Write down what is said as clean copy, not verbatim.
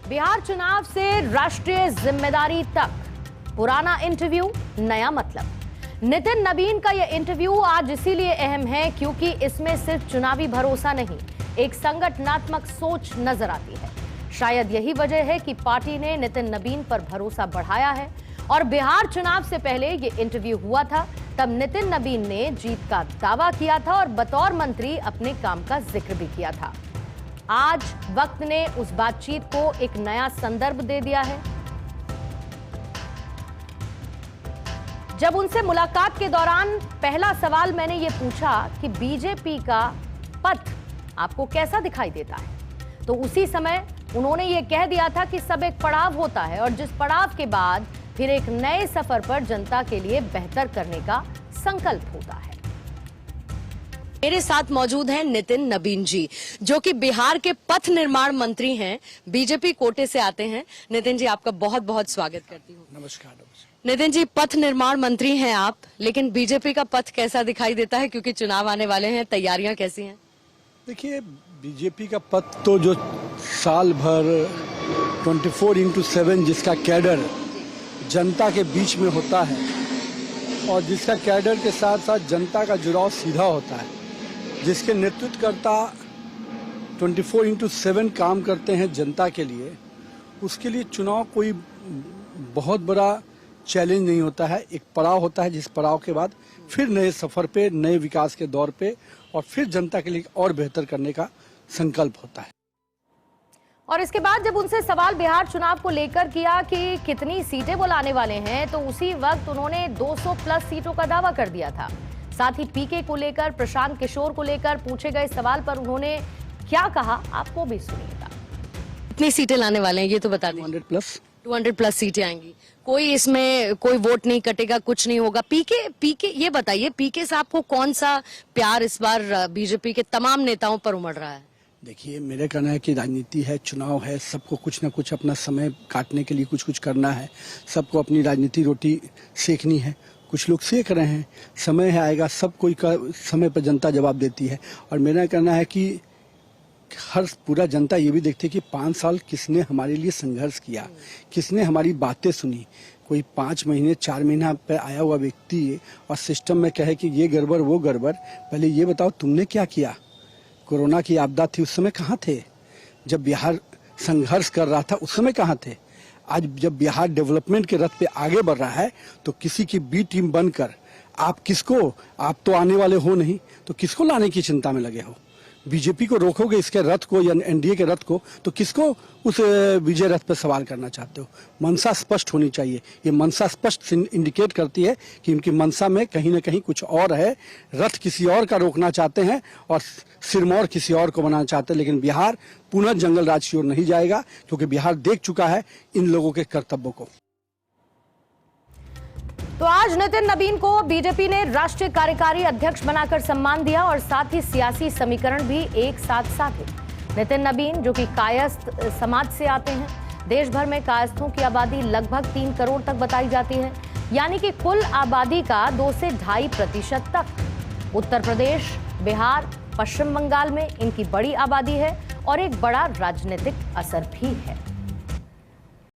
बिहार चुनाव से राष्ट्रीय जिम्मेदारी तक, पुराना इंटरव्यू नया मतलब। नितिन नबीन का यह इंटरव्यू आज इसीलिए अहम है क्योंकि इसमें सिर्फ चुनावी भरोसा नहीं, एक संगठनात्मक सोच नजर आती है। शायद यही वजह है कि पार्टी ने नितिन नबीन पर भरोसा बढ़ाया है और बिहार चुनाव से पहले यह इंटरव्यू हुआ था तब नितिन नबीन ने जीत का दावा किया था और बतौर मंत्री अपने काम का जिक्र भी किया था। आज वक्त ने उस बातचीत को एक नया संदर्भ दे दिया है। जब उनसे मुलाकात के दौरान पहला सवाल मैंने ये पूछा कि बीजेपी का पथ आपको कैसा दिखाई देता है, तो उसी समय उन्होंने ये कह दिया था कि सब एक पड़ाव होता है और जिस पड़ाव के बाद फिर एक नए सफर पर जनता के लिए बेहतर करने का संकल्प होता है। मेरे साथ मौजूद हैं नितिन नबीन जी, जो कि बिहार के पथ निर्माण मंत्री हैं, बीजेपी कोटे से आते हैं। नितिन जी, आपका बहुत बहुत स्वागत करती हूँ। नमस्कार। नितिन जी, पथ निर्माण मंत्री हैं आप, लेकिन बीजेपी का पथ कैसा दिखाई देता है क्योंकि चुनाव आने वाले हैं, तैयारियां कैसी हैं? देखिए, बीजेपी का पथ तो जो साल भर 24x7 जिसका कैडर जनता के बीच में होता है और जिसका कैडर के साथ साथ जनता का जुड़ाव सीधा होता है, जिसके नेतृत्वकर्ता 24x7 काम करते हैं जनता के लिए, उसके लिए चुनाव कोई बहुत बड़ा चैलेंज नहीं होता है। एक पड़ाव होता है, जिस पड़ाव के बाद फिर नए सफर पे, नए विकास के दौर पे और फिर जनता के लिए और बेहतर करने का संकल्प होता है। और इसके बाद जब उनसे सवाल बिहार चुनाव को लेकर किया कि कितनी सीटें वो लाने वाले हैं, तो उसी वक्त उन्होंने 200 प्लस सीटों का दावा कर दिया था। साथ ही पीके को लेकर, प्रशांत किशोर को लेकर पूछे गए सवाल पर उन्होंने क्या कहा, आपको भी सुनिएगा। कितनी सीटें लाने वाले हैं ये तो बता दें। 200 प्लस सीटें आएंगी। कोई इसमें कोई वोट नहीं कटेगा, कुछ नहीं होगा। पीके ये बताइए, पीके साहब को कौन सा प्यार इस बार बीजेपी के तमाम नेताओं पर उमड़ रहा है? देखिए, मेरे कहना है कि राजनीति है, चुनाव है, सबको कुछ ना कुछ अपना समय काटने के लिए कुछ कुछ करना है। सबको अपनी राजनीति रोटी सेकनी है, कुछ लोग सेक रहे हैं। समय है आएगा, सब कोई का समय पर जनता जवाब देती है। और मेरा कहना है कि हर पूरा जनता ये भी देखती है कि 5 साल किसने हमारे लिए संघर्ष किया, किसने हमारी बातें सुनी। कोई 5 महीने 4 महीना पे आया हुआ व्यक्ति और सिस्टम में कहे कि ये गड़बड़ वो गड़बड़, पहले ये बताओ तुमने क्या किया? कोरोना की आपदा थी, उस समय कहाँ थे? जब बिहार संघर्ष कर रहा था उस समय कहाँ थे? आज जब बिहार डेवलपमेंट के रथ पे आगे बढ़ रहा है तो किसी की बी टीम बनकर आप तो आने वाले हो नहीं, तो किसको लाने की चिंता में लगे हो? बीजेपी को रोकोगे इसके रथ को या एनडीए के रथ को, तो किसको उस विजय रथ पर सवार करना चाहते हो? मंशा स्पष्ट होनी चाहिए। ये मंशा स्पष्ट इंडिकेट करती है कि उनकी मंशा में कहीं ना कहीं कुछ और है। रथ किसी और का रोकना चाहते हैं और सिरमौर किसी और को बनाना चाहते हैं, लेकिन बिहार पुनः जंगल राज की ओर नहीं जाएगा क्योंकि बिहार देख चुका है इन लोगों के कर्तव्यों को। तो आज नितिन नबीन को बीजेपी ने राष्ट्रीय कार्यकारी अध्यक्ष बनाकर सम्मान दिया और साथ ही सियासी समीकरण भी एक साथ साधे। नितिन नबीन, जो कि कायस्थ समाज से आते हैं, देश भर में कायस्थों की आबादी लगभग 3 करोड़ तक बताई जाती है, यानी कि कुल आबादी का 2 से 2.5% तक। उत्तर प्रदेश, बिहार, पश्चिम बंगाल में इनकी बड़ी आबादी है और एक बड़ा राजनीतिक असर भी है।